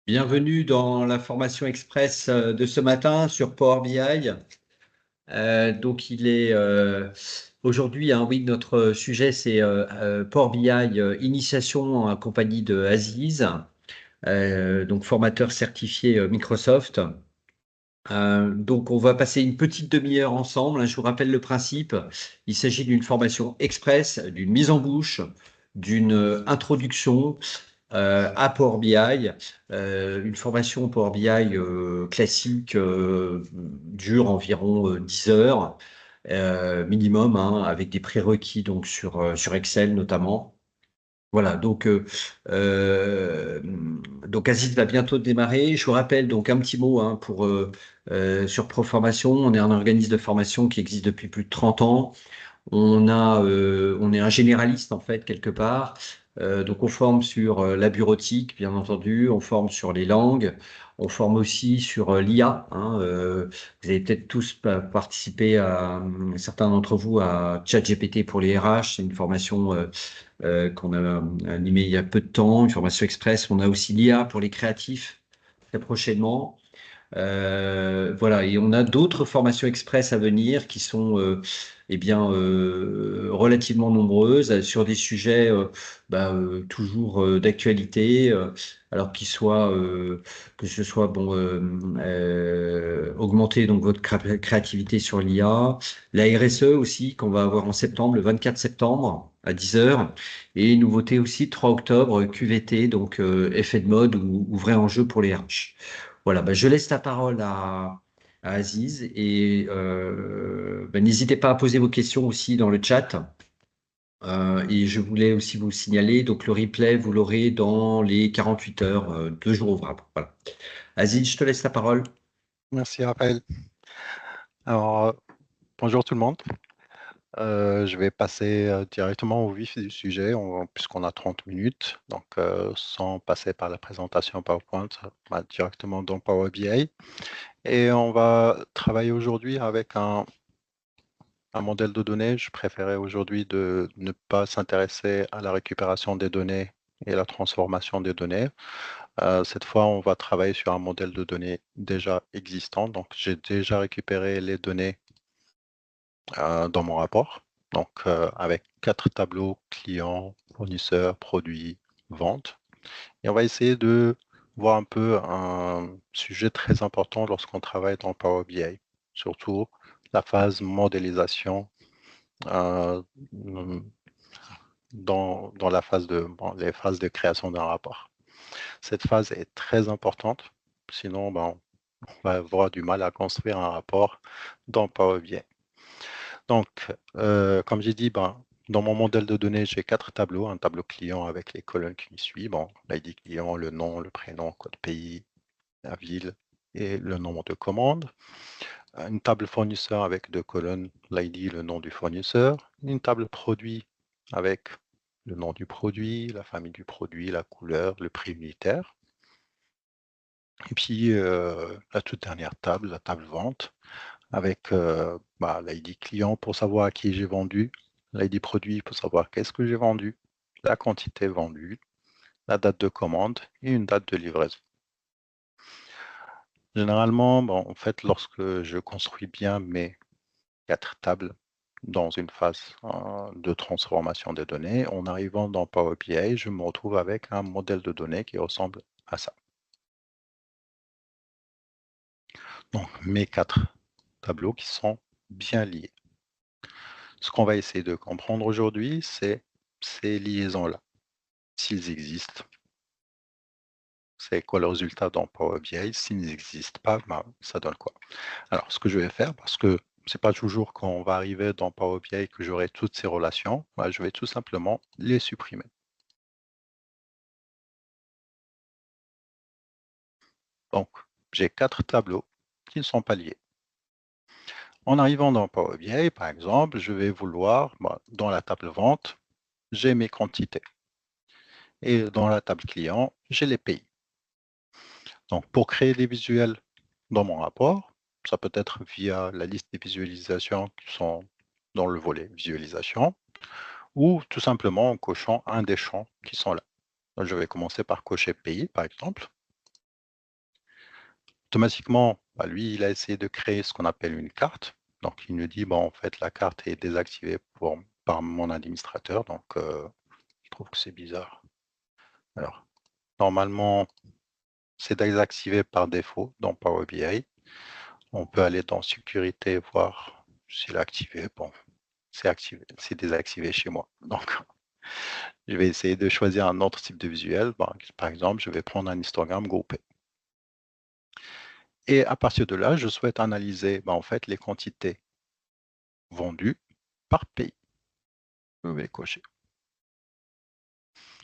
Bienvenue dans la formation express de ce matin sur Power BI. Donc il est aujourd'hui, hein, oui, notre sujet c'est Power BI initiation en compagnie de Aziz, donc formateur certifié Microsoft. Donc on va passer une petite demi-heure ensemble, hein. Je vous rappelle le principe. Il s'agit d'une formation express, d'une mise en bouche, d'une introduction à Power BI. Une formation Power BI classique dure environ 10 heures minimum, hein, avec des prérequis donc sur Excel notamment. Voilà, donc Aziz va bientôt démarrer. Je vous rappelle donc un petit mot, hein, sur Proformation. On est un organisme de formation qui existe depuis plus de 30 ans. On est un généraliste en fait quelque part. Donc on forme sur la bureautique, bien entendu, on forme sur les langues, on forme aussi sur l'IA, hein. Vous avez peut-être tous participé certains d'entre vous, à ChatGPT pour les RH. C'est une formation qu'on a animée il y a peu de temps, une formation express. On a aussi l'IA pour les créatifs très prochainement. Voilà, et on a d'autres formations express à venir qui sont relativement nombreuses sur des sujets toujours d'actualité, alors que ce soit augmenter donc votre créativité sur l'IA, la RSE aussi qu'on va avoir en septembre, le 24 septembre à 10 heures, et une nouveauté aussi 3 octobre QVT, donc effet de mode ou vrai enjeu pour les RH. Voilà, je laisse la parole à Aziz et n'hésitez pas à poser vos questions aussi dans le chat. Et je voulais aussi vous signaler, donc le replay, vous l'aurez dans les 48 heures, 2 jours ouvrables. Voilà. Aziz, je te laisse la parole. Merci Raphaël. Alors, bonjour tout le monde. Je vais passer directement au vif du sujet puisqu'on a 30 minutes. Donc, sans passer par la présentation PowerPoint, on va directement dans Power BI. Et on va travailler aujourd'hui avec un modèle de données. Je préférais aujourd'hui de ne pas s'intéresser à la récupération des données et la transformation des données. Cette fois, on va travailler sur un modèle de données déjà existant. Donc, j'ai déjà récupéré les données dans mon rapport. Donc, avec 4 tableaux clients, fournisseurs, produits, ventes. Et on va essayer de voir un peu un sujet très important lorsqu'on travaille dans Power BI, surtout la phase modélisation euh, dans la phase les phases de création d'un rapport. Cette phase est très importante, sinon on va avoir du mal à construire un rapport dans Power BI. Donc, comme j'ai dit, dans mon modèle de données, j'ai 4 tableaux. Un tableau client avec les colonnes qui suivent. Bon, l'ID client, le nom, le prénom, code pays, la ville et le nombre de commandes. Une table fournisseur avec 2 colonnes, l'ID, le nom du fournisseur. Une table produit avec le nom du produit, la famille du produit, la couleur, le prix unitaire. Et puis, la toute dernière table, la table vente, avec l'ID client pour savoir à qui j'ai vendu, l'ID produit pour savoir qu'est-ce que j'ai vendu, la quantité vendue, la date de commande et une date de livraison. Généralement, en fait, lorsque je construis bien mes 4 tables dans une phase de transformation des données, en arrivant dans Power BI, je me retrouve avec un modèle de données qui ressemble à ça. Donc, mes 4 tableaux qui sont bien liés. Ce qu'on va essayer de comprendre aujourd'hui, c'est ces liaisons-là. S'ils existent, c'est quoi le résultat dans Power BI? S'ils n'existent pas, ça donne quoi? Alors, ce que je vais faire, parce que c'est pas toujours quand on va arriver dans Power BI que j'aurai toutes ces relations, je vais tout simplement les supprimer. Donc, j'ai 4 tableaux qui ne sont pas liés. En arrivant dans Power BI, par exemple, je vais vouloir, dans la table vente, j'ai mes quantités. Et dans la table client, j'ai les pays. Donc, pour créer des visuels dans mon rapport, ça peut être via la liste des visualisations qui sont dans le volet visualisation ou tout simplement en cochant un des champs qui sont là. Je vais commencer par cocher pays, par exemple. automatiquement, lui, il a essayé de créer ce qu'on appelle une carte. Donc, il nous dit, en fait, la carte est désactivée par mon administrateur. Donc, je trouve que c'est bizarre. Alors, normalement, c'est désactivé par défaut dans Power BI. On peut aller dans sécurité, voir s'il est activé. Bon, c'est activé, c'est désactivé chez moi. Donc, je vais essayer de choisir un autre type de visuel. Par exemple, je vais prendre un histogramme groupé. Et à partir de là, je souhaite analyser en fait les quantités vendues par pays. Je vais cocher.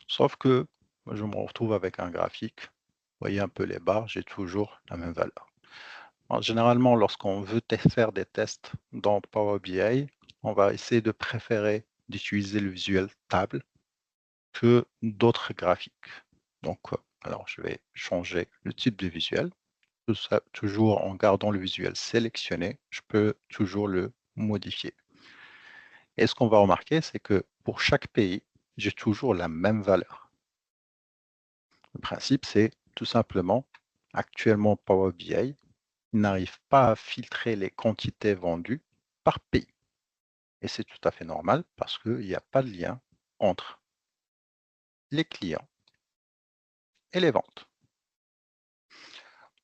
Sauf que je me retrouve avec un graphique. Vous voyez un peu les barres, j'ai toujours la même valeur. Alors, généralement, lorsqu'on veut faire des tests dans Power BI, on va essayer de préférer d'utiliser le visuel table que d'autres graphiques. Donc, alors je vais changer le type de visuel. Tout ça, toujours en gardant le visuel sélectionné, je peux toujours le modifier. Et ce qu'on va remarquer, c'est que pour chaque pays, j'ai toujours la même valeur. Le principe, c'est tout simplement, actuellement Power BI n'arrive pas à filtrer les quantités vendues par pays. Et c'est tout à fait normal parce qu'il n'y a pas de lien entre les clients et les ventes.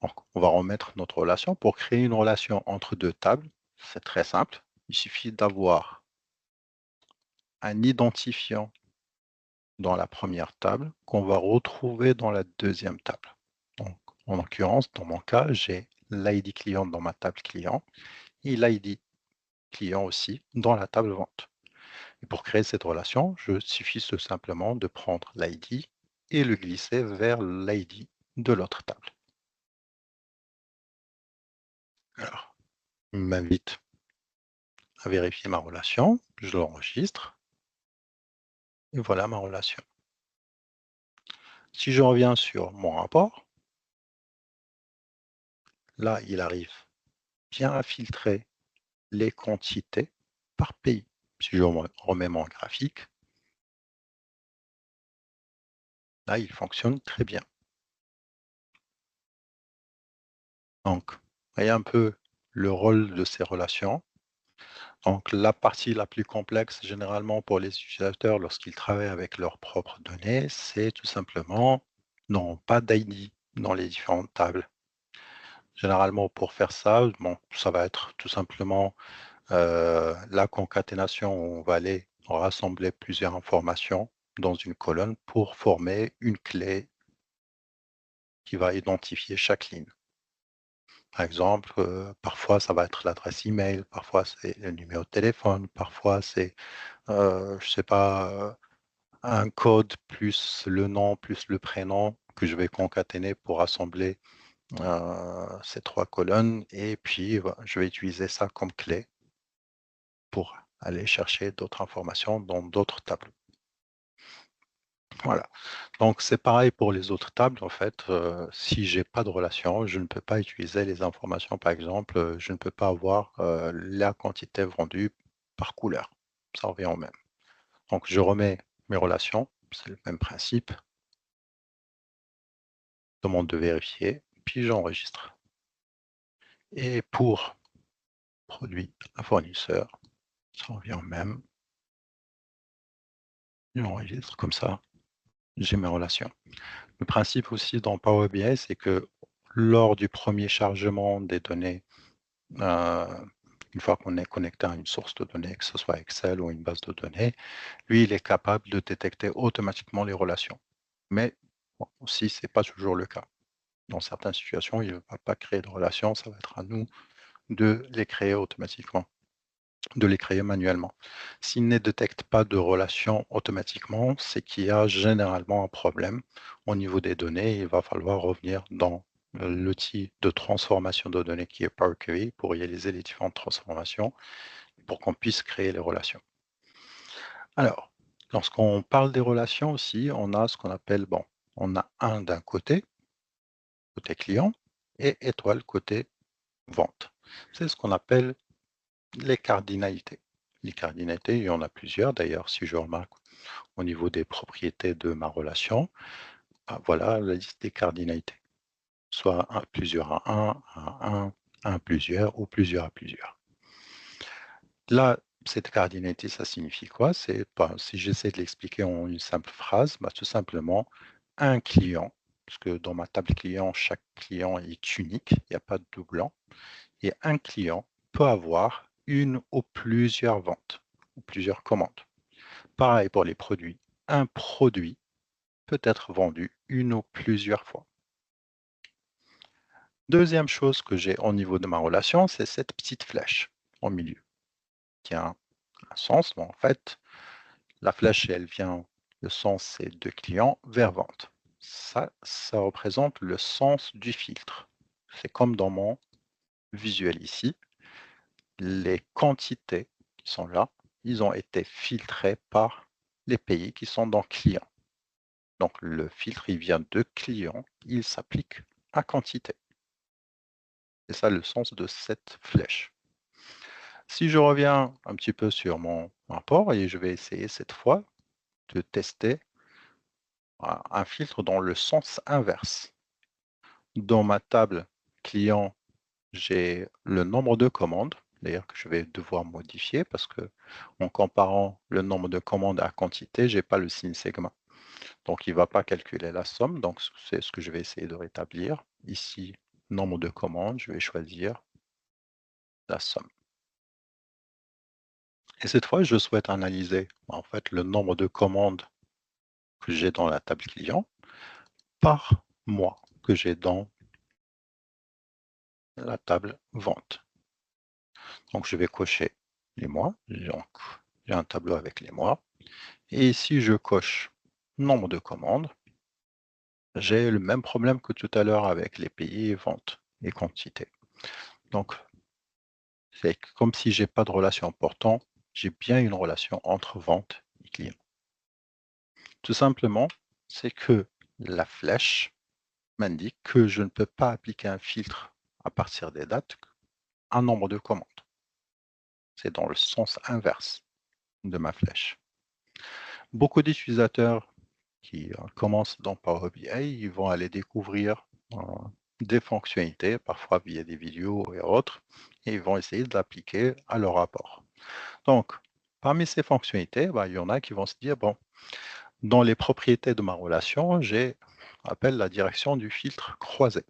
Donc, on va remettre notre relation. Pour créer une relation entre deux tables, c'est très simple. Il suffit d'avoir un identifiant dans la première table qu'on va retrouver dans la deuxième table. Donc, en l'occurrence, dans mon cas, j'ai l'ID client dans ma table client et l'ID client aussi dans la table vente. Et pour créer cette relation, il suffit tout simplement de prendre l'ID et le glisser vers l'ID de l'autre table. Alors, il m'invite à vérifier ma relation, je l'enregistre et voilà ma relation. Si je reviens sur mon rapport, là, il arrive bien à filtrer les quantités par pays. Si je remets mon graphique, là, il fonctionne très bien. Donc, vous voyez un peu le rôle de ces relations. Donc, la partie la plus complexe, généralement pour les utilisateurs, lorsqu'ils travaillent avec leurs propres données, c'est tout simplement non pas d'ID dans les différentes tables. Généralement, pour faire ça, ça va être tout simplement la concaténation où on va aller rassembler plusieurs informations dans une colonne pour former une clé qui va identifier chaque ligne. Par exemple, parfois ça va être l'adresse email, parfois c'est le numéro de téléphone, parfois c'est, je sais pas, un code plus le nom, plus le prénom que je vais concaténer pour assembler ces 3 colonnes et puis je vais utiliser ça comme clé pour aller chercher d'autres informations dans d'autres tableaux. Voilà. Donc c'est pareil pour les autres tables en fait, si j'ai pas de relation, je ne peux pas utiliser les informations. Par exemple, je ne peux pas avoir, la quantité vendue par couleur. Ça revient au même. Donc je remets mes relations, c'est le même principe. Demande de vérifier, puis j'enregistre. Et pour produit à fournisseur, ça revient au même. J'enregistre comme ça, j'ai mes relations. Le principe aussi dans Power BI, c'est que lors du premier chargement des données, heu, une fois qu'on est connecté à une source de données, que ce soit Excel ou une base de données, lui, il est capable de détecter automatiquement les relations. Mais bon, aussi, ce n'est pas toujours le cas. Dans certaines situations, il ne va pas créer de relations, ça va être à nous de les créer automatiquement, de les créer manuellement. S'il ne détecte pas de relation automatiquement, c'est qu'il y a généralement un problème au niveau des données. Il va falloir revenir dans l'outil de transformation de données qui est Power Query pour réaliser les différentes transformations pour qu'on puisse créer les relations. Alors, lorsqu'on parle des relations aussi, on a ce qu'on appelle, on a un d'un côté client, et étoile côté vente. C'est ce qu'on appelle les cardinalités. Les cardinalités, il y en a plusieurs d'ailleurs, si je remarque au niveau des propriétés de ma relation, voilà la liste des cardinalités. soit un, plusieurs à un plusieurs ou plusieurs à plusieurs. Là, cette cardinalité, ça signifie quoi? C'est pas, si j'essaie de l'expliquer en une simple phrase, bah, tout simplement un client, parce que dans ma table client, chaque client est unique, il n'y a pas de doublon, et un client peut avoir une ou plusieurs ventes ou plusieurs commandes. Pareil pour les produits. Un produit peut être vendu une ou plusieurs fois. Deuxième chose que j'ai au niveau de ma relation, c'est cette petite flèche au milieu qui a un sens. Bon, en fait, la flèche, elle vient, le sens, c'est de client vers vente. Ça représente le sens du filtre. C'est comme dans mon visuel ici. Les quantités qui sont là, ils ont été filtrés par les pays qui sont dans client. Donc le filtre, il vient de client, il s'applique à quantité. C'est ça le sens de cette flèche. Si je reviens un petit peu sur mon rapport et je vais essayer cette fois de tester un filtre dans le sens inverse. Dans ma table client, j'ai le nombre de commandes, d'ailleurs que je vais devoir modifier parce que en comparant le nombre de commandes à quantité, j'ai pas le signe sigma. Donc il ne va pas calculer la somme, donc c'est ce que je vais essayer de rétablir. Ici, nombre de commandes, je vais choisir la somme. Et cette fois, je souhaite analyser en fait le nombre de commandes que j'ai dans la table client par mois que j'ai dans la table vente. Donc je vais cocher les mois. Donc j'ai un tableau avec les mois. Et ici, je coche nombre de commandes. J'ai le même problème que tout à l'heure avec les pays et ventes et quantité. Donc c'est comme si j'ai pas de relation. Pourtant, j'ai bien une relation entre vente et client. Tout simplement, c'est que la flèche m'indique que je ne peux pas appliquer un filtre à partir des dates, un nombre de commandes. C'est dans le sens inverse de ma flèche. Beaucoup d'utilisateurs qui commencent dans Power BI, ils vont aller découvrir des fonctionnalités, parfois via des vidéos et autres, et ils vont essayer de l'appliquer à leur rapport. Donc, parmi ces fonctionnalités, bah, il y en a qui vont se dire, bon, dans les propriétés de ma relation, j'ai appelle la direction du filtre croisé.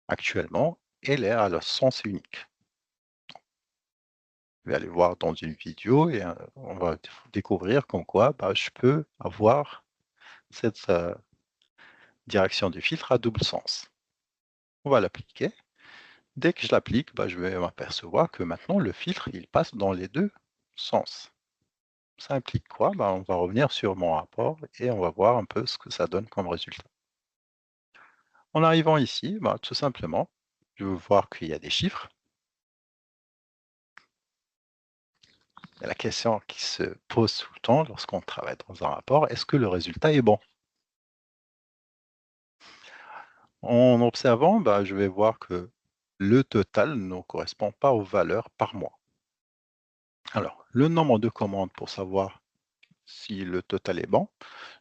Actuellement, elle est à le sens unique. Je vais aller voir dans une vidéo et on va découvrir comme quoi bah, je peux avoir cette direction du filtre à double sens. On va l'appliquer. Dès que je l'applique, bah, je vais m'apercevoir que maintenant le filtre il passe dans les deux sens. Ça implique quoi? Bah, on va revenir sur mon rapport et on va voir un peu ce que ça donne comme résultat. En arrivant ici, bah, tout simplement, je veux voir qu'il y a des chiffres. Et la question qui se pose tout le temps lorsqu'on travaille dans un rapport, est-ce que le résultat est bon? En observant, bah, je vais voir que le total ne correspond pas aux valeurs par mois. Alors, le nombre de commandes pour savoir si le total est bon,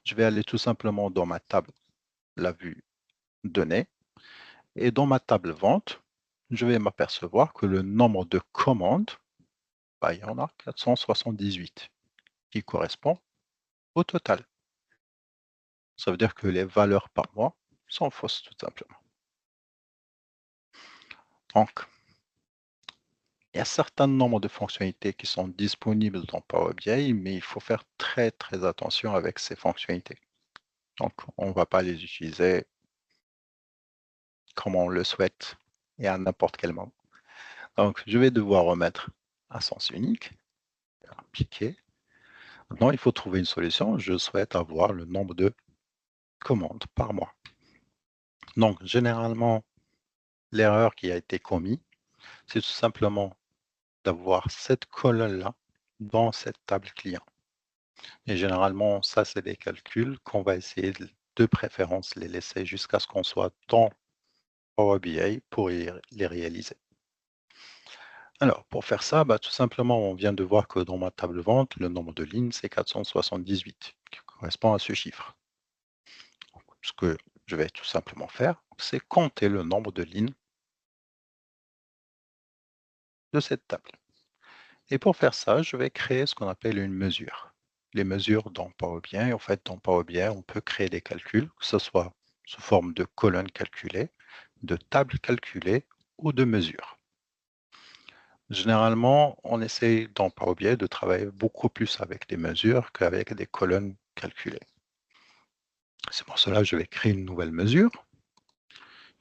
je vais aller tout simplement dans ma table, la vue données, et dans ma table vente, je vais m'apercevoir que le nombre de commandes, bah, il y en a 478 qui correspond au total. Ça veut dire que les valeurs par mois sont fausses tout simplement. Donc, il y a un certain nombre de fonctionnalités qui sont disponibles dans Power BI, mais il faut faire très très attention avec ces fonctionnalités. Donc, on ne va pas les utiliser comme on le souhaite et à n'importe quel moment. Donc, je vais devoir remettre un sens unique, appliquer. Maintenant, il faut trouver une solution. Je souhaite avoir le nombre de commandes par mois. Donc, généralement, l'erreur qui a été commise, c'est tout simplement d'avoir cette colonne-là dans cette table client. Et généralement, ça, c'est des calculs qu'on va essayer de préférence les laisser jusqu'à ce qu'on soit dans Power BI pour les réaliser. Alors, pour faire ça, bah, tout simplement, on vient de voir que dans ma table vente, le nombre de lignes, c'est 478, qui correspond à ce chiffre. Ce que je vais tout simplement faire, c'est compter le nombre de lignes de cette table. Et pour faire ça, je vais créer ce qu'on appelle une mesure. Les mesures dans Power BI, en fait, dans Power BI, on peut créer des calculs, que ce soit sous forme de colonnes calculées, de tables calculées ou de mesures. Généralement, on essaye dans Power BI de travailler beaucoup plus avec des mesures qu'avec des colonnes calculées. C'est pour cela que je vais créer une nouvelle mesure.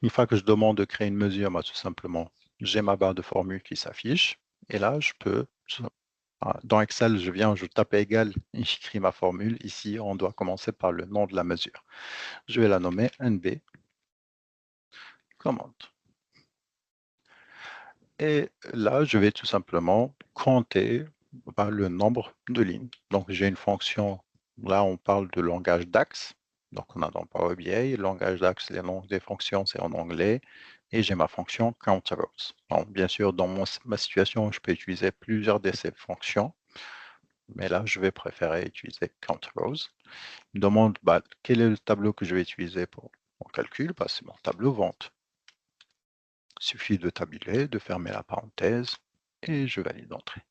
Une fois que je demande de créer une mesure, tout simplement, j'ai ma barre de formule qui s'affiche. Et là, je peux, dans Excel, je tape égal et j'écris ma formule. Ici, on doit commencer par le nom de la mesure. Je vais la nommer NB commande. Et là, je vais tout simplement compter le nombre de lignes. Donc, j'ai une fonction, là, on parle de langage DAX. Donc, on a dans Power BI, le langage DAX, les noms des fonctions, c'est en anglais. Et j'ai ma fonction CountRows. Donc, bien sûr, dans ma situation, je peux utiliser plusieurs de ces fonctions. Mais là, je vais préférer utiliser CountRows. Il me demande quel est le tableau que je vais utiliser pour mon calcul. C'est mon tableau vente. Il suffit de tabuler, de fermer la parenthèse et je valide entrée.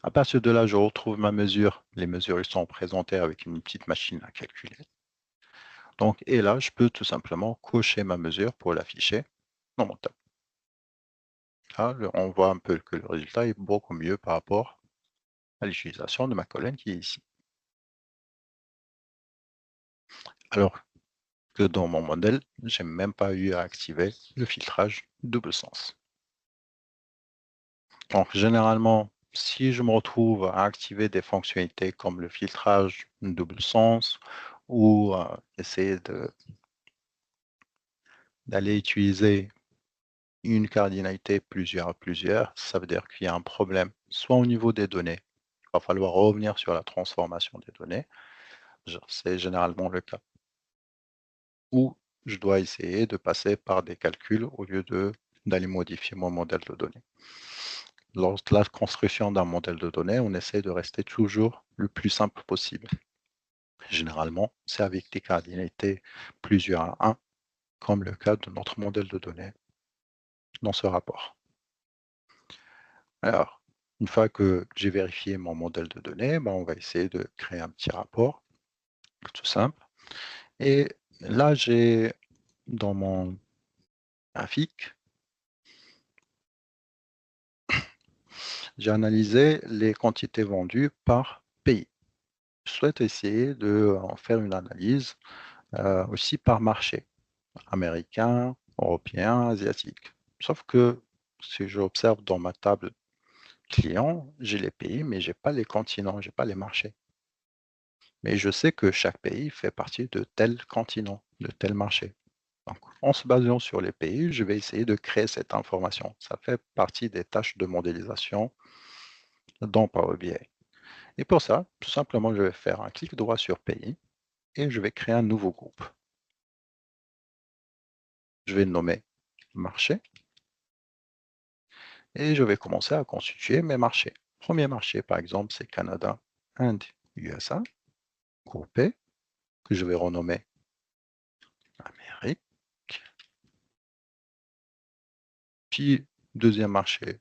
À partir de là, je retrouve ma mesure. Les mesures ils sont présentées avec une petite machine à calculer. Donc, et là, je peux tout simplement cocher ma mesure pour l'afficher dans mon tableau. Là, on voit un peu que le résultat est beaucoup mieux par rapport à l'utilisation de ma colonne qui est ici. Alors que dans mon modèle, je n'ai même pas eu à activer le filtrage double sens. Donc, généralement, si je me retrouve à activer des fonctionnalités comme le filtrage double sens ou essayer d'aller utiliser une cardinalité plusieurs à plusieurs, ça veut dire qu'il y a un problème, soit au niveau des données, il va falloir revenir sur la transformation des données, c'est généralement le cas, ou je dois essayer de passer par des calculs au lieu d'aller modifier mon modèle de données. Lors de la construction d'un modèle de données, on essaie de rester toujours le plus simple possible. Généralement, c'est avec des cardinalités plusieurs à 1, comme le cas de notre modèle de données dans ce rapport. Alors, une fois que j'ai vérifié mon modèle de données, on va essayer de créer un petit rapport, tout simple. Et là, j'ai dans mon graphique, j'ai analysé les quantités vendues par pays. Je souhaite essayer de en faire une analyse aussi par marché, américain, européen, asiatique. Sauf que si j'observe dans ma table client, j'ai les pays, mais je n'ai pas les continents, je n'ai pas les marchés. Mais je sais que chaque pays fait partie de tel continent, de tel marché. Donc, en se basant sur les pays, je vais essayer de créer cette information. Ça fait partie des tâches de modélisation dans Power BI. Et pour ça, tout simplement, je vais faire un clic droit sur pays et je vais créer un nouveau groupe. Je vais le nommer marché et je vais commencer à constituer mes marchés. Premier marché, par exemple, c'est Canada, Inde, USA, groupé, que je vais renommer Amérique. Puis, deuxième marché,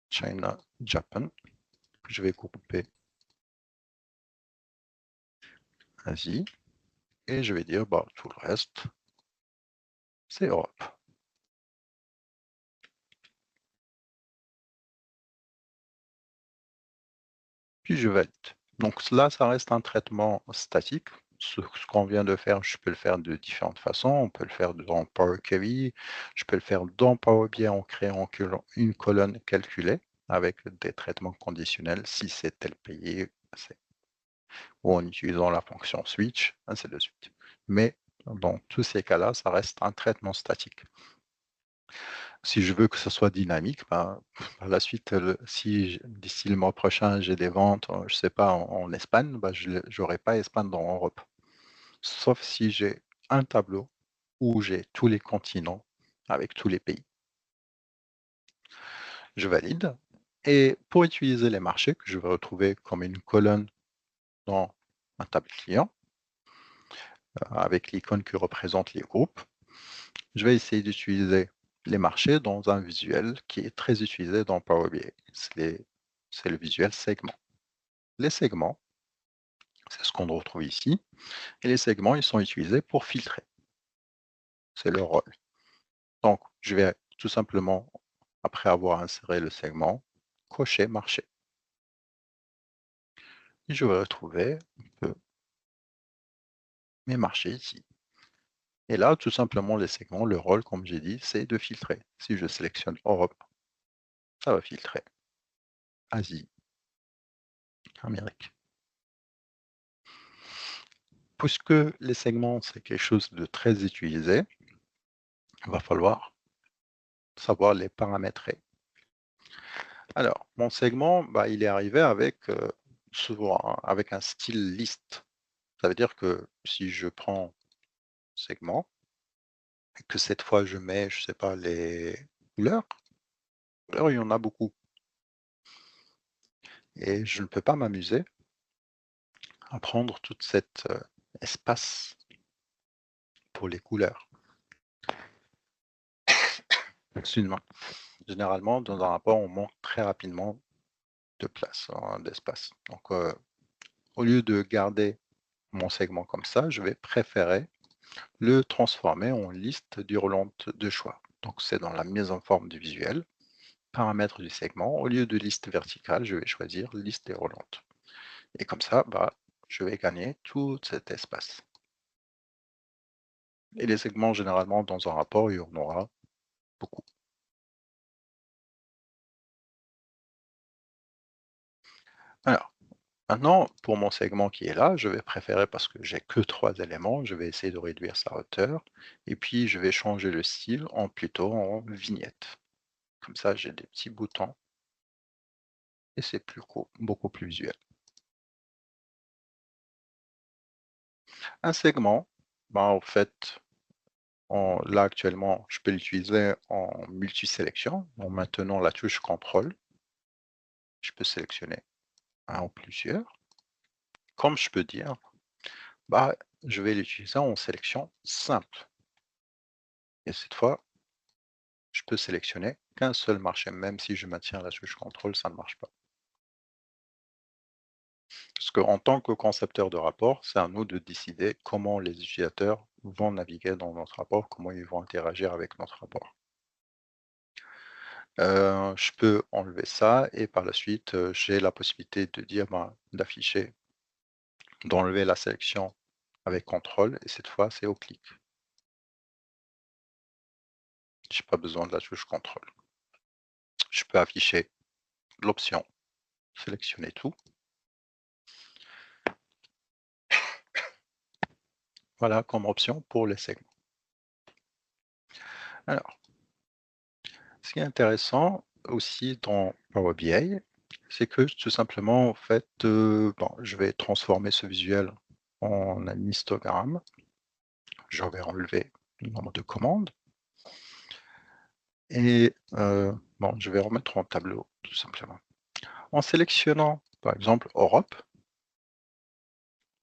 China, Japan, que je vais grouper Asie. Et je vais dire, tout le reste, c'est Europe. Puis je valide. Donc là, ça reste un traitement statique. Ce qu'on vient de faire, je peux le faire de différentes façons. On peut le faire dans Power Query, je peux le faire dans Power BI en créant une colonne calculée avec des traitements conditionnels si c'est tel pays, ou en utilisant la fonction switch, ainsi de suite. Mais dans tous ces cas-là, ça reste un traitement statique. Si je veux que ce soit dynamique, par la suite, si d'ici le mois prochain, j'ai des ventes, je ne sais pas, en Espagne, je n'aurai pas Espagne dans Europe. Sauf si j'ai un tableau où j'ai tous les continents avec tous les pays. Je valide. Et pour utiliser les marchés que je vais retrouver comme une colonne dans un tableau client, avec l'icône qui représente les groupes. Je vais essayer d'utiliser les marchés dans un visuel qui est très utilisé dans Power BI. C'est le visuel segment. Les segments, c'est ce qu'on retrouve ici. Et les segments, ils sont utilisés pour filtrer. C'est leur rôle. Donc, je vais tout simplement, après avoir inséré le segment, cocher marché. Et je vais retrouver un peu mes marchés ici. Et là, tout simplement, les segments, le rôle, comme j'ai dit, c'est de filtrer. Si je sélectionne Europe, ça va filtrer Asie, Amérique. Puisque les segments, c'est quelque chose de très utilisé, il va falloir savoir les paramétrer. Alors, mon segment, bah, il est arrivé avec, souvent, hein, avec un style liste. Ça veut dire que si je prends segment et que cette fois je mets, je sais pas, les couleurs, alors il y en a beaucoup. Et je ne peux pas m'amuser à prendre toute cet espace pour les couleurs. Excuse-moi. Généralement, dans un rapport, on manque très rapidement de place, hein, d'espace. Donc, au lieu de garder mon segment comme ça, je vais préférer le transformer en liste déroulante de choix. Donc, c'est dans la mise en forme du visuel, paramètres du segment. Au lieu de liste verticale, je vais choisir liste déroulante. Et comme ça, bah, je vais gagner tout cet espace. Et les segments, généralement, dans un rapport, il y en aura beaucoup. Alors, maintenant, pour mon segment qui est là, je vais préférer, parce que j'ai que 3 éléments, je vais essayer de réduire sa hauteur. Et puis, je vais changer le style en plutôt en vignette. Comme ça, j'ai des petits boutons et c'est beaucoup plus visuel. Un segment, ben, en fait, là actuellement, je peux l'utiliser en multi-sélection. En maintenant la touche contrôle, je peux sélectionner un ou plusieurs. Comme je peux dire, bah, je vais l'utiliser en sélection simple. Et cette fois, je peux sélectionner qu'un seul marché, même si je maintiens la touche contrôle, ça ne marche pas. Parce qu'en tant que concepteur de rapport, c'est à nous de décider comment les utilisateurs vont naviguer dans notre rapport, comment ils vont interagir avec notre rapport. Je peux enlever ça et par la suite, j'ai la possibilité de dire, ben, d'afficher, d'enlever la sélection avec contrôle et cette fois, c'est au clic. J'ai pas besoin de la touche contrôle. Je peux afficher l'option sélectionner tout. Voilà comme option pour les segments. Alors, ce qui est intéressant aussi dans Power BI, c'est que tout simplement, en fait, bon, je vais transformer ce visuel en un histogramme. Je vais enlever le nombre de commandes et bon, je vais remettre en tableau, tout simplement. En sélectionnant, par exemple, Europe,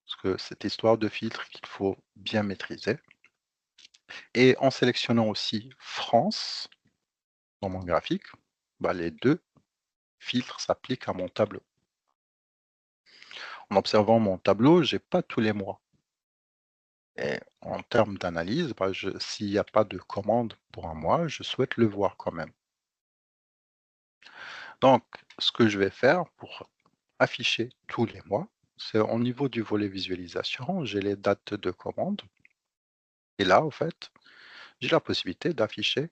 parce que cette histoire de filtre qu'il faut bien maîtriser, et en sélectionnant aussi France dans mon graphique, bah, les deux filtres s'appliquent à mon tableau. En observant mon tableau, j'ai pas tous les mois. Et en termes d'analyse, bah, s'il n'y a pas de commande pour un mois, je souhaite le voir quand même. Donc, ce que je vais faire pour afficher tous les mois, c'est au niveau du volet visualisation, j'ai les dates de commande. Et là, en fait, j'ai la possibilité d'afficher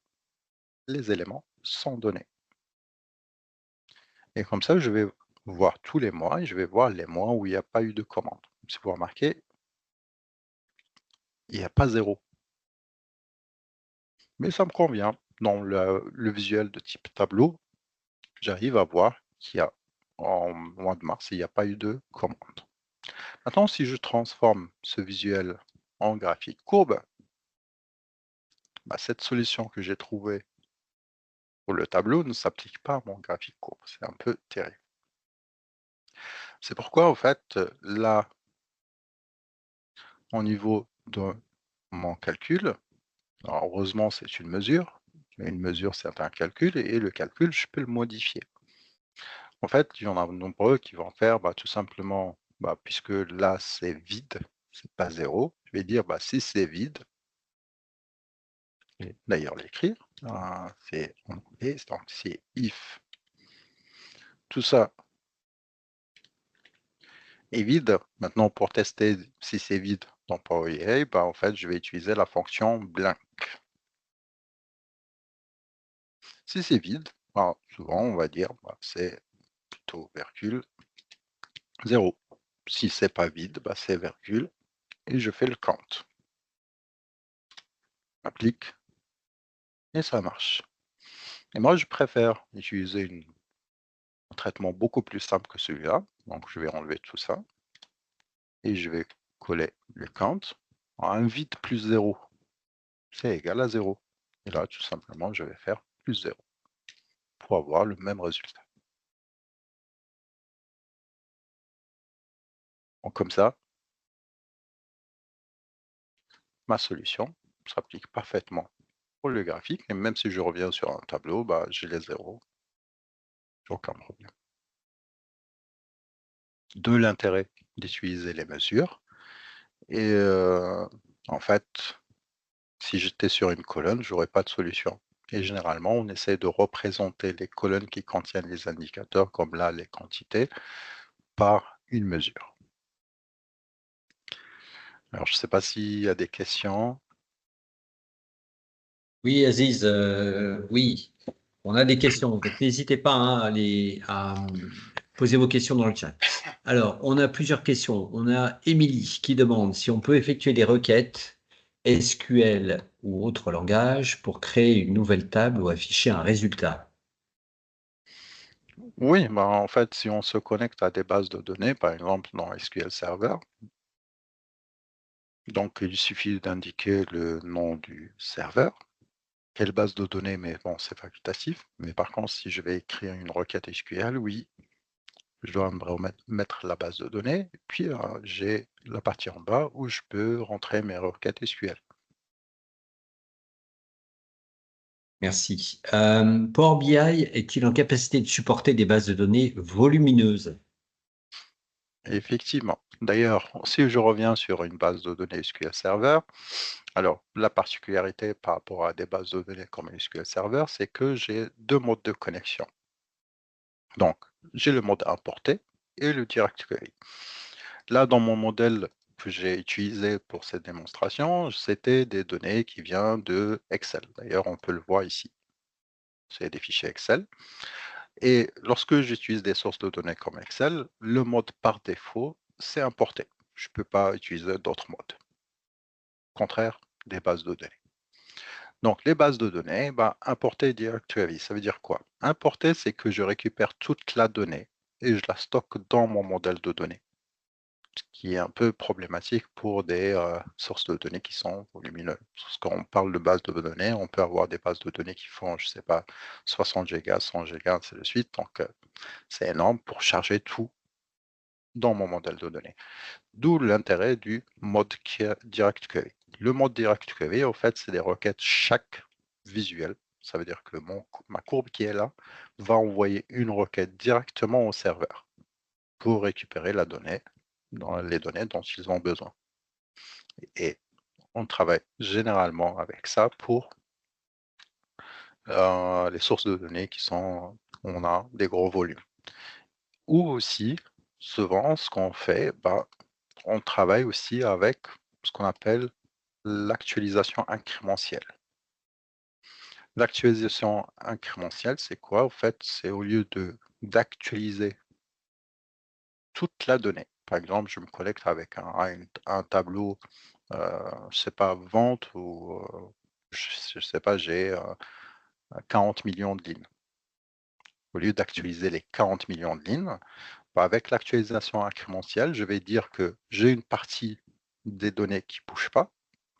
les éléments sans données. Et comme ça, je vais voir tous les mois et je vais voir les mois où il n'y a pas eu de commande. Si vous remarquez, il n'y a pas zéro. Mais ça me convient. Dans le visuel de type tableau, j'arrive à voir qu'il y a en mois de mars, il n'y a pas eu de commande. Maintenant, si je transforme ce visuel en graphique courbe, bah, cette solution que j'ai trouvée pour le tableau ne s'applique pas à mon graphique courbe. C'est un peu terrible. C'est pourquoi, en fait, là, au niveau de mon calcul. Alors, heureusement, c'est une mesure. Une mesure, c'est un calcul, et le calcul, je peux le modifier. En fait, il y en a nombreux qui vont faire tout simplement, puisque là, c'est vide, c'est pas zéro, je vais dire, si c'est vide, et d'ailleurs l'écrire, c'est en anglais, donc c'est if tout ça est vide. Maintenant, pour tester si c'est vide dans Power BI, en fait, je vais utiliser la fonction blank. Si c'est vide, souvent, on va dire, c'est plutôt virgule 0. Si c'est pas vide, c'est virgule, et je fais le count. Applique, et ça marche. Et moi, je préfère utiliser un traitement beaucoup plus simple que celui-là. Donc, je vais enlever tout ça, et je vais coller le count. Un vide plus 0, c'est égal à 0. Et là, tout simplement, je vais faire plus 0 pour avoir le même résultat. Donc, comme ça, ma solution s'applique parfaitement pour le graphique. Et même si je reviens sur un tableau, j'ai les zéros, aucun problème. De l'intérêt d'utiliser les mesures. Et en fait, si j'étais sur une colonne, j'aurais pas de solution. Et généralement, on essaie de représenter les colonnes qui contiennent les indicateurs, comme là, les quantités, par une mesure. Alors, je ne sais pas s'il y a des questions. Oui, Aziz, oui, on a des questions. Donc, n'hésitez pas à poser vos questions dans le chat. Alors, on a plusieurs questions. On a Émilie qui demande si on peut effectuer des requêtes SQL ou autre langage pour créer une nouvelle table ou afficher un résultat. Oui, en fait, si on se connecte à des bases de données, par exemple dans SQL Server, donc il suffit d'indiquer le nom du serveur, quelle base de données, mais bon, c'est facultatif. Mais par contre, si je vais écrire une requête SQL, oui, je dois me mettre la base de données, et puis j'ai la partie en bas où je peux rentrer mes requêtes SQL. Merci. Power BI est-il en capacité de supporter des bases de données volumineuses? Effectivement. D'ailleurs, si je reviens sur une base de données SQL Server, alors la particularité par rapport à des bases de données comme SQL Server, c'est que j'ai deux modes de connexion. Donc, j'ai le mode importé et le direct query. Là, dans mon modèle que j'ai utilisé pour cette démonstration, c'était des données qui viennent de Excel. D'ailleurs, on peut le voir ici. C'est des fichiers Excel. Et lorsque j'utilise des sources de données comme Excel, le mode par défaut, c'est importer. Je ne peux pas utiliser d'autres modes. Contraire des bases de données. Donc, les bases de données, importer direct query, ça veut dire quoi? Importer, c'est que je récupère toute la donnée et je la stocke dans mon modèle de données, ce qui est un peu problématique pour des sources de données qui sont volumineuses. Lorsqu'on parle de bases de données, on peut avoir des bases de données qui font, je ne sais pas, 60 gigas, 100 gigas, ainsi de suite. Donc, c'est énorme pour charger tout dans mon modèle de données. D'où l'intérêt du mode direct query. Le mode direct query, en fait, c'est des requêtes chaque visuel. Ça veut dire que ma courbe qui est là va envoyer une requête directement au serveur pour récupérer la donnée, les données dont ils ont besoin. Et on travaille généralement avec ça pour les sources de données on a des gros volumes. Ou aussi, souvent, ce qu'on fait, on travaille aussi avec ce qu'on appelle l'actualisation incrémentielle. L'actualisation incrémentielle, c'est quoi? En fait, c'est au lieu d'actualiser toute la donnée. Par exemple, je me connecte avec un tableau, je sais pas, vente ou je sais pas, j'ai 40 millions de lignes. Au lieu d'actualiser les 40 millions de lignes, avec l'actualisation incrémentielle, je vais dire que j'ai une partie des données qui ne bougent pas.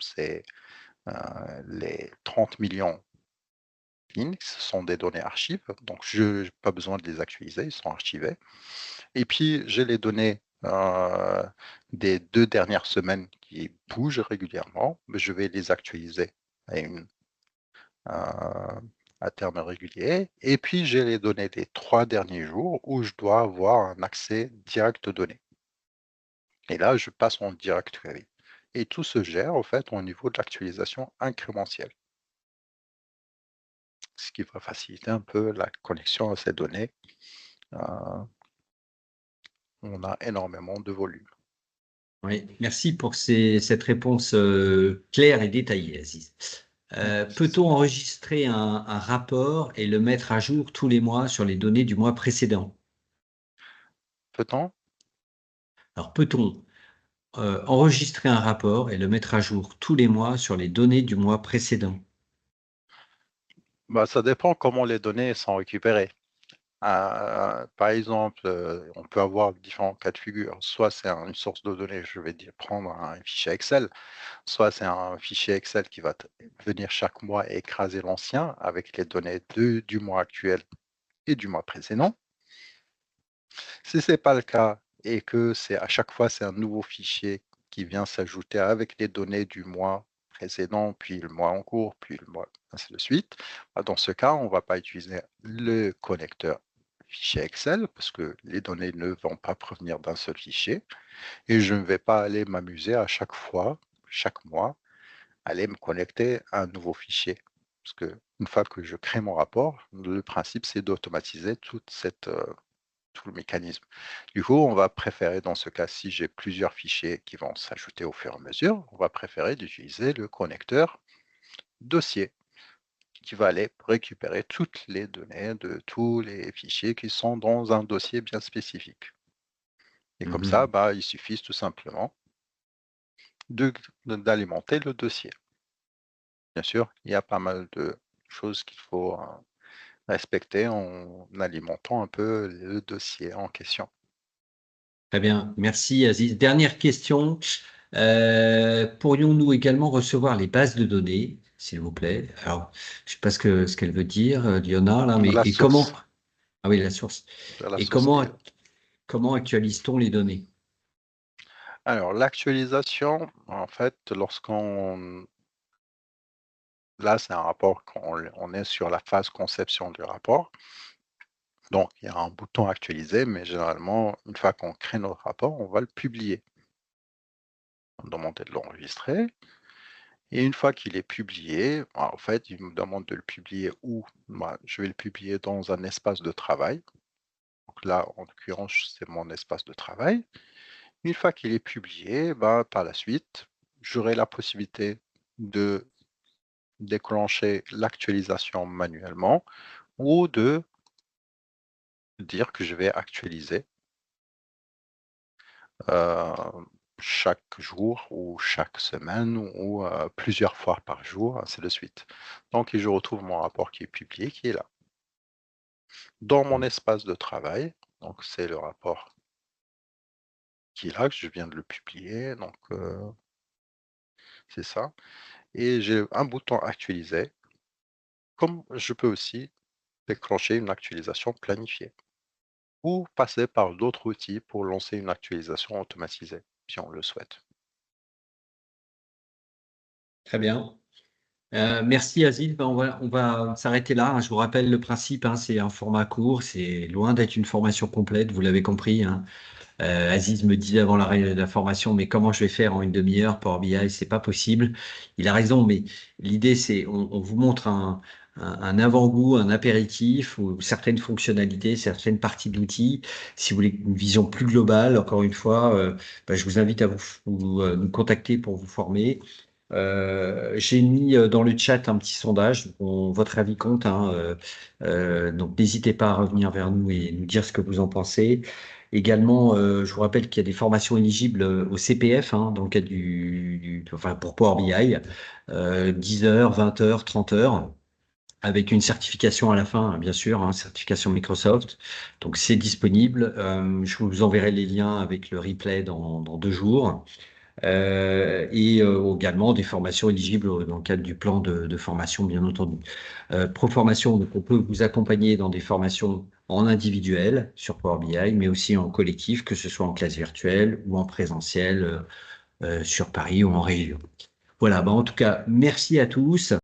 C'est les 30 millions de lignes, ce sont des données archives, donc je n'ai pas besoin de les actualiser, ils sont archivés. Et puis, j'ai les données des 2 dernières semaines qui bougent régulièrement, je vais les actualiser à à à terme régulier et puis j'ai les données des 3 derniers jours où je dois avoir un accès direct aux données et là, je passe en direct query et tout se gère, en fait, au niveau de l'actualisation incrémentielle, ce qui va faciliter un peu la connexion à ces données, heu, on a énormément de volume. Oui, merci pour cette réponse claire et détaillée, Aziz. Peut-on enregistrer un rapport et le mettre à jour tous les mois sur les données du mois précédent? Peut-on? Alors, peut-on enregistrer un rapport et le mettre à jour tous les mois sur les données du mois précédent? Bah, ça dépend comment les données sont récupérées. Par exemple, on peut avoir différents cas de figure. Soit c'est une source de données, je vais dire prendre un fichier Excel, soit c'est un fichier Excel qui va venir chaque mois et écraser l'ancien avec les données du mois actuel et du mois précédent. Si ce n'est pas le cas et que c'est à chaque fois c'est un nouveau fichier qui vient s'ajouter avec les données du mois précédent, puis le mois en cours, puis le mois, ainsi de suite. Dans ce cas, on ne va pas utiliser le connecteur fichier Excel parce que les données ne vont pas provenir d'un seul fichier et je ne vais pas aller m'amuser à chaque fois, chaque mois, aller me connecter à un nouveau fichier. Parce que une fois que je crée mon rapport, le principe c'est d'automatiser tout le mécanisme. Du coup, on va préférer dans ce cas, si j'ai plusieurs fichiers qui vont s'ajouter au fur et à mesure, on va préférer d'utiliser le connecteur dossier qui va aller récupérer toutes les données de tous les fichiers qui sont dans un dossier bien spécifique. Et comme ça, Mhm. bah, il suffit tout simplement d'alimenter le dossier. Bien sûr, il y a pas mal de choses qu'il faut respecter en alimentant un peu le dossier en question. Très bien, merci Aziz. Dernière question. Pourrions-nous également recevoir les bases de données, s'il vous plaît? Alors, je ne sais pas ce qu'elle veut dire, Liona, là, mais La et comment? source, Ah oui, la source. la Et source qui est comment actualise-t-on les données? alors l'actualisation, en fait, lorsqu'on là, c'est un rapport quand on est sur la phase conception du rapport, donc il y a un bouton actualiser, mais généralement, une fois qu'on crée notre rapport, on va le publier. On me demande de l'enregistrer et une fois qu'il est publié, en fait, il me demande de le publier où? Bah, je vais le publier dans un espace de travail. Donc là, en l'occurrence, c'est mon espace de travail. Une fois qu'il est publié, bah, par la suite, j'aurai la possibilité de déclencher l'actualisation manuellement ou de dire que je vais actualiser euh, chaque jour ou chaque semaine ou plusieurs fois par jour, ainsi de suite. Donc, et je retrouve mon rapport qui est publié, qui est là. Dans mon espace de travail, donc c'est le rapport qui est là, que je viens de le publier, donc c'est ça. Et j'ai un bouton actualiser, comme je peux aussi déclencher une actualisation planifiée. Ou passer par d'autres outils pour lancer une actualisation automatisée, si on le souhaite. Très bien. Merci Aziz. Ben, on va s'arrêter là, hein. Je vous rappelle le principe, hein, c'est un format court, c'est loin d'être une formation complète, vous l'avez compris, hein. Aziz me disait avant la formation, mais comment je vais faire en une demi-heure Power BI? C'est pas possible. Il a raison, mais l'idée, c'est on vous montre un avant-goût, un apéritif ou certaines fonctionnalités, certaines parties de l'outil. Si vous voulez une vision plus globale, encore une fois, ben, je vous invite à nous contacter pour vous former. J'ai mis dans le chat un petit sondage. Votre avis compte, hein, donc n'hésitez pas à revenir vers nous et nous dire ce que vous en pensez. Également, je vous rappelle qu'il y a des formations éligibles au CPF, hein, dans le cadre enfin, pour Power BI, 10 heures, 20 heures, 30 heures, avec une certification à la fin, hein, bien sûr, hein, certification Microsoft. Donc c'est disponible. Je vous enverrai les liens avec le replay dans 2 jours. et également des formations éligibles dans le cadre du plan de formation, bien entendu. Proformation, donc on peut vous accompagner dans des formations en individuel sur Power BI, mais aussi en collectif, que ce soit en classe virtuelle ou en présentiel sur Paris ou en région. Voilà, en tout cas, merci à tous.